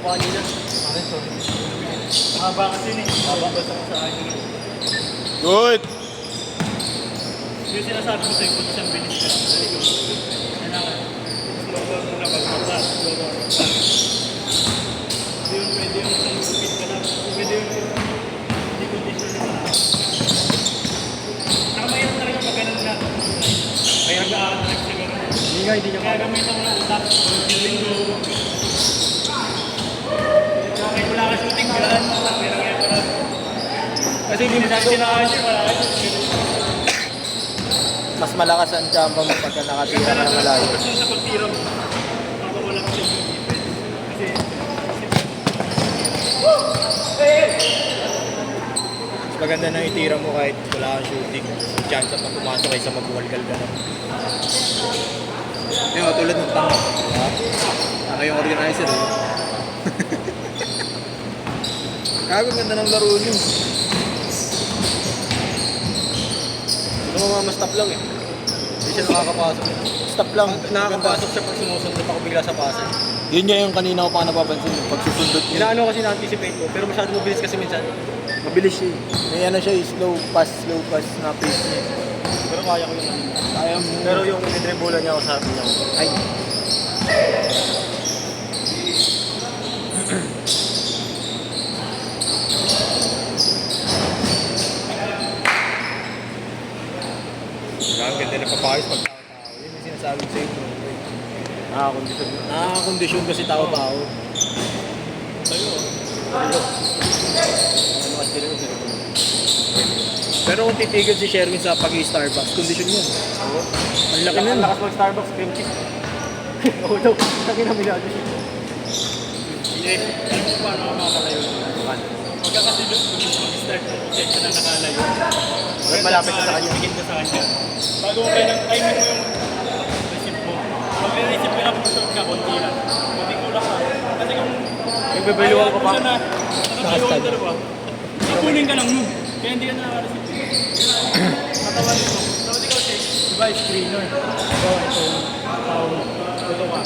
pa kanina. Mahaba kasi yun eh. Mahaba basta ko sa akin. Good! Yung sinasabi ko sa'yo, kung isang bilis ka. Kailangan. Slow down muna pag-mata. Slow down. Pwede yung speed ka lang. Pwede yung hindi condition na lang. Nakamayroon talaga pag ganun na. Kaya nag-aaral na siya ganun. Hindi nga, hindi niya Kaya gamitan mo ng utak. Feeling ko. Okay, wala ka shooting. Kailangan mo utak. Pero kaya parang. Kasi hindi mo sabi na kanya. Wala ka shooting. Mas malakas ang chamba mo pagka nakatira ka ng malayo. Kasi sa pagtira mo, wala ka sa defense. Kasi, Mas maganda na itira mo kahit wala kang shooting. Chance pa pumasok kaysa magwalgal ka na. Yung tulad ng tanga. Ano yung organizer eh. Kaya ganda ng laro niyo. Ito mamastop lang eh. Hindi siya nakakapasok. Stop lang. Nakakapasok siya pag sumusunod ako bigla sa pasa. Yun nga yung kanina ko pa napapansin. Pag susundot niya. Inaano kasi na-anticipate ko, pero masyado mabilis kasi minsan. Mabilis siya eh. May ano siya eh, slow pass na pace niya. Pero kaya ko yun. Kaya mo. Pero yung nidribulan niya ako sa akin niya. Ay. Ang ganda na papayos pag tao-tao. Yun yung sinasabi ko sa inyo. Nakakondisyon. Nakakakondisyon kasi tao-tao. Sa'yo. Ano kasi rin sila. Pero kung titigil si Sherwin sa pag-i-Starbucks, kondisyon yun. Oo. Ang laki nun. Ang lakas mag-Starbucks, cream cheese. Oo daw. Laki na minado siya. hindi. Alam mo paano ako makakalayo? Pagka kasi mag-start na check ka na nakalayo. Mas malapit ka sa kanya. Higit ka sa kanya. Bago mo kayo ng timing mo yung receipt mo. Pag receipt mo lang kung short ka, konti lang. Konti kulang ka. Kasi kung Nagbibiluan ko pa. siya na nakatayo ang dalawa, nakunin ka lang nun. Kaya hindi ka nakaka-receipt. Katawan mo. Tapos ikaw check. Diba, screener. Ito, tao mo. Ito ka.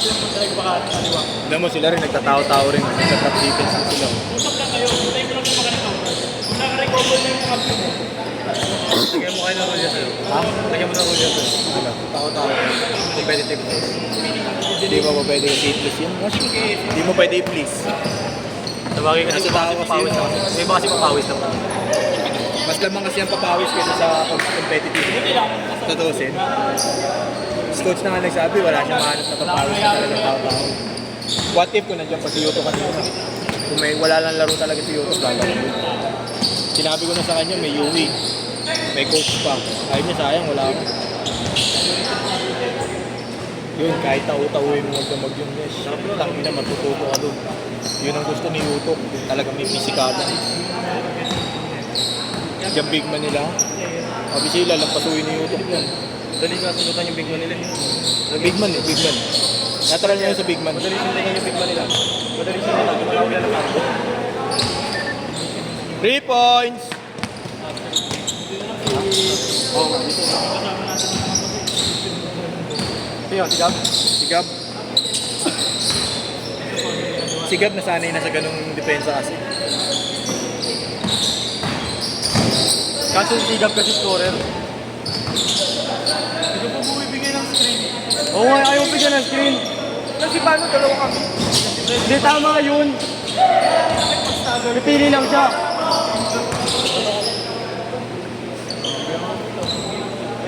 Dito mo talaga baka kaliwa. Alam mo sila rin, nagtatao-tao rin. Nagtatrap defense na sila. Usap lang kayo. Tayo mo lang kung makarecover. Kung nakarecover na yung kampi mo, Lagyan mo kayo ng rulya sa'yo. Ha? Lagyan mo ng rulya sa'yo. Ano? Tao-tao. Competitive. Hindi mo pa pwede kasi i-please yun. Hindi mo pwede i-please. Sabagay kasi Nasa tao kasi papawis yun. naman. May iba kasi papawis naman. Mas lamang kasi ang papawis kaysa sa competitive. Totoo sin. Coach na nga nagsabi, wala siyang mahanap na papawis na talaga tao-tao. What if kung nandiyan pa si Yuto kanina? Kung may wala lang laro talaga si Yuto, gagawin. Sinabi ko na sa kanya, may UE. May coach pa. Ayun niya, sayang, wala ako. Yun, kahit tao-tauin mo magdamag yung yes. Tangin na, matututo ka doon. Yun ang gusto ni Yuto. Talaga may pisikada. Yung big man nila. Sabi sila, lampasuin ni Yuto yan. Madali nga sundutan yung big man nila. Big man eh, big man. Natural niya yun sa big man. Madali sundutan yung big man nila. Madali sundutan. Gumalaw nila lang ako. 3 points! Oo nga, dito. Sino? Si Gab? Si Gab. Si Gab nasanay na sa ganung depensa kasi. Kaso si Gab kasi scorer. ito po bumibigay ng screen. Oo nga, ayaw bigyan ng screen. Kasi paano dalawa kami? Hindi, tama yun. Pipili lang siya.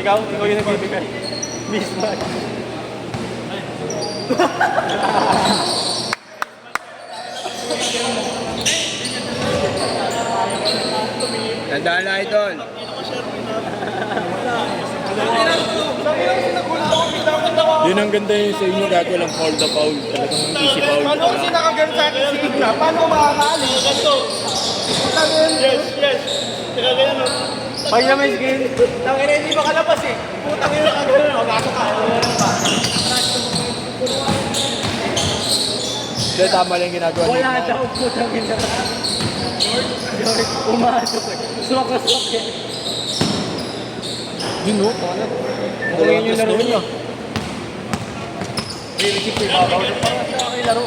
Ikaw yung nagbibigay. Mismatch. Tandaan na, idol. Yun ang ganda yun sa inyo, gago lang foul the foul. Talagang easy foul. Paano kasi nakagano sa akin si Igna? Paano ko makakaalis? Ganito. Yes, yes. Teka ganyan no. Pag na may screen, Tangina, hindi makalabas eh. Putang ina ka gano'n. Pasok ka. Hindi, tama lang yung ginagawa niya. wala daw putang ina. George, pumasok eh. Swak eh. Yun no? Galing yung laro niya. Re-receive ko yung babaw. Parang siya kayo laro.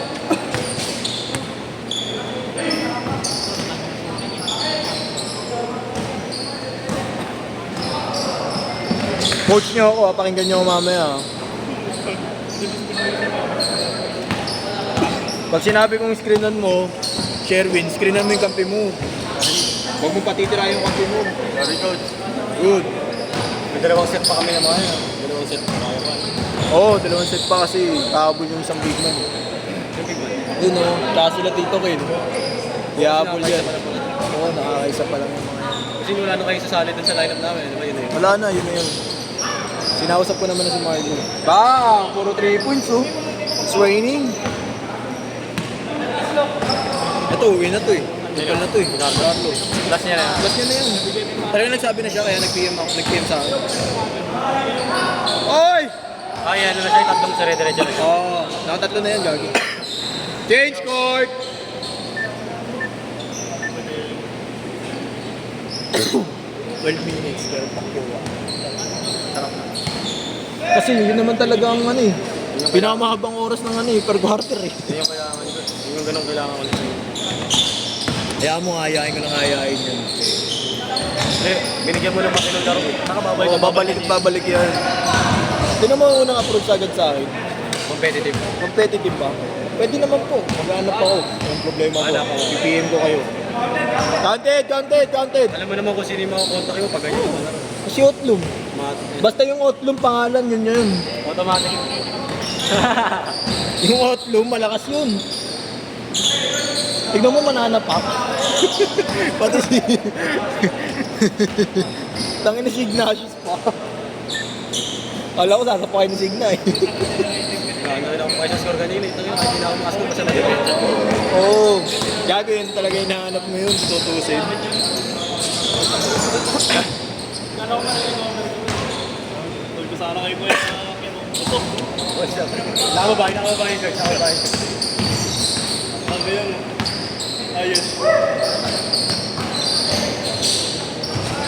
Coach niyo ako, pakinggan niyo ako mamaya. Pag sinabi kong screenan mo, Sherwin, screenan mo yung kampi mo. Huwag mo patitira yung kampi mo. Sorry, coach. Good. May dalawang set pa kami na mga yun. Dalawang set pa kami pa. Oo, dalawang set pa kasi kahabol yung isang big man. Yun o, tsaka sila Tito Ken. Ihabol yan. Oo, nakakaisa pa lang yung mga yan. Kasi wala na kayo sasali dun sa lineup namin. Di ba yun eh? Wala na, yun na yun. Sinausap ko naman na si Marlon. Bang! Puro 3 points oh. Swaining. Ito, uwi na to eh. Ipal na to eh. Carlo. Last niya na yan. Plus niya na yan. Talagang nagsabi na siya kaya nag-PM ako. Nag-PM sa akin. Oy! Ay, ano na siya, tatlong sa red diretso na siya. Oo, nakatatlo na yan, gagi. Change court! 12 minutes, pero pakuha. Sarap na. Kasi yun naman talaga ang ano eh. Pinakamahabang oras ng ano eh, per quarter eh. Yun yung kailangan ko. Yun yung ganun kailangan ko. Kaya mo ayayin ko ng ayayin yan. Eh, binigyan mo naman ng laro eh. Nakababalik Oo, babalik yan. Tinan mo unang approach agad sa akin. competitive. Competitive ba? Pwede naman po. Maghanap ako. Yung problema Hanap ko. ako. PPM ko kayo. Counted! Alam mo naman kung sino yung mga contact mo pag ganyan yung laro. Kasi Otlum. Basta yung Otlum pangalan, yun. Automatic. Yung Otlum, malakas yun. Tignan mo mananapak. Pati si... Tangin na si Ignatius pa. Kala ko sasapakin ni Signa eh. Ano rin ako kayo sa score kanina. Ito yung kahit hindi na ako makascore kasi nag-depensa. Oo. Gago yun talaga hinahanap mo yun. Tutusin. Tol ko sana kayo ko yung putok. Nakababahin, George. Nakababahin. Sabi yan. Ayun.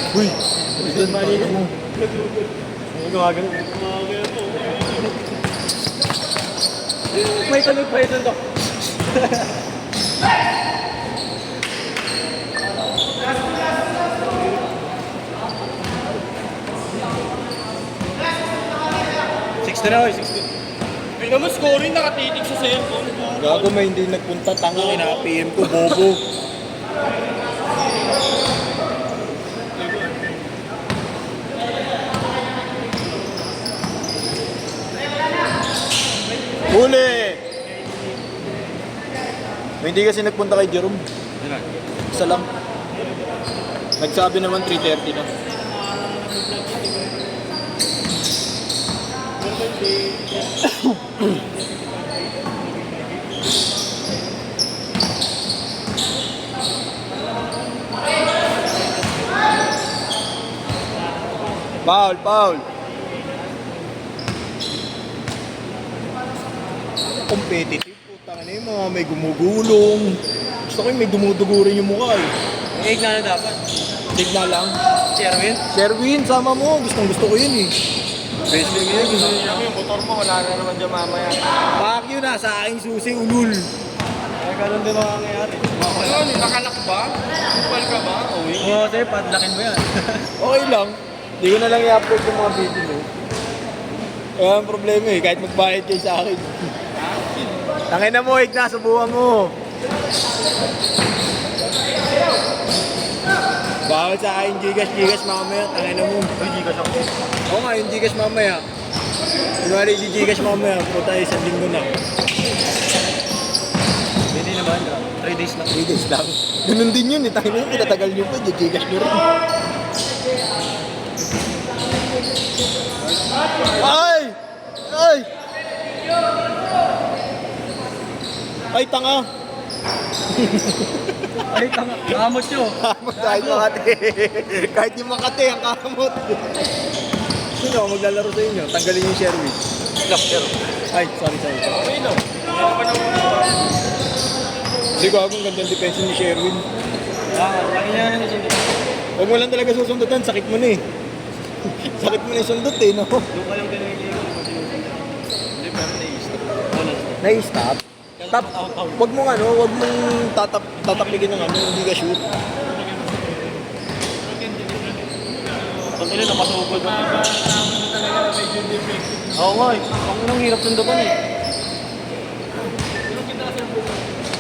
Uy! Doon malina mo. Ano gumagano? Mga po. May tunog pa ito to. May naman scoring nakatitig sa cellphone ko. Gago may hindi nagpunta. Tanga ina-PM ko. Bobo. Huli! May hindi kasi nagpunta kay Jerome. Isa lang. Nagsabi naman 3:30 na. Foul. Competitive. Putang na yung mga may gumugulong. Gusto ko yung may dumudugo rin yung mukha eh. Egg na dapat. Tignan lang. Si Erwin? Sherwin, sama mo. Gusto ko yun eh. Wrestling yun. Gusto niya. Yung motor mo, wala na naman dyan mamaya. Fuck you na, sa aking susi, ulul. Ay, ganun din mga nangyayari. Ayun, nakalak ba? Kupal ka ba? Uwi. Oo, sir, padlakin mo yan. Okay lang. Hindi ko na lang i-upload yung mga video mo. Kaya ang problema eh, kahit magbayad kayo sa akin. Tangin na mo, Igna, subuhan mo. Bawal sa akin, Gcash mamaya. Tangin na mo. Gcash ako. Oo nga, yung Gcash mamaya. Kunwari yung Gcash mamaya, puta isang linggo na. Hindi naman. 3 days lang. 3 days lang. Ganun din yun eh, tangin na yun, pinatagal nyo pa, Gcash nyo rin. Ay! Ay, tanga! Ay, tanga. Kamot nyo. Kamot tayo Makati. Kahit yung Makati, ang kamot. Sino ako maglalaro sa inyo? Tanggalin yung Sherwin. Ay, sorry. Pino. Hindi ko ang gandang depensa ni Sherwin. Laki niya na siya. Huwag mo lang talaga susundutan, sakit mo na eh. Sakit mo na yung sundot eh, no? Doon ka lang ganun yung ligo. Hindi, pero na-i-stop. Na-stop? Wag mong wag mong tatapligin ng hindi ka shoot. Pag ina, napasukod mo. Oo nga eh. Ang hirap sundukan eh.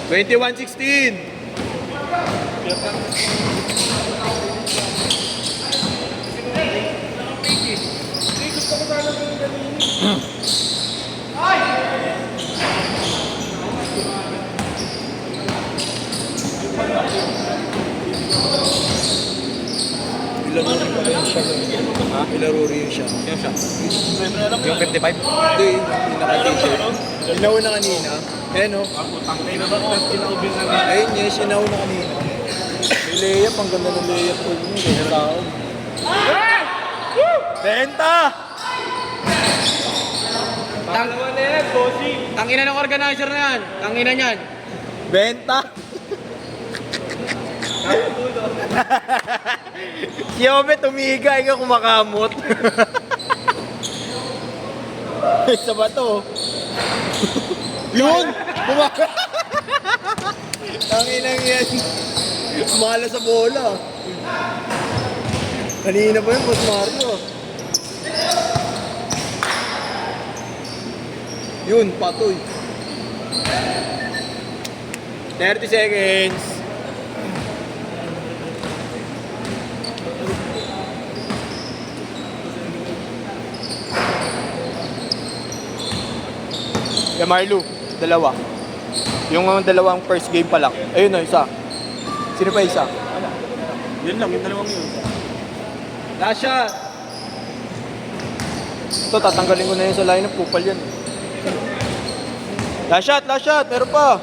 21-16. Ilaro rin pa rin siya. Ha? Ilaro rin siya. Yung siya? Yung 55? Hindi, yung pinaka-t-shirt. Inauna kanina. Ayan o. Ayun niya, sinauna kanina. May layup, ang ganda ng layup ko yun. Kaya tao. Benta! Tangina ng organizer na yan. Tangina niyan. Benta! Si Ome tumiga, ikaw kumakamot. Isa ba to? Yun! Tanginang yan. Mala sa bola. Kanina pa yun, Boss Mario. Yun, patoy. 30 seconds. Yeah, Marlo, dalawa. Yung dalawang first game pa lang. Ayun na, isa. Sino pa isa? Yun lang, yung dalawang yun. Last shot! Ito, tatanggalin ko na yun sa lineup. Kupal yan. Last shot, meron pa.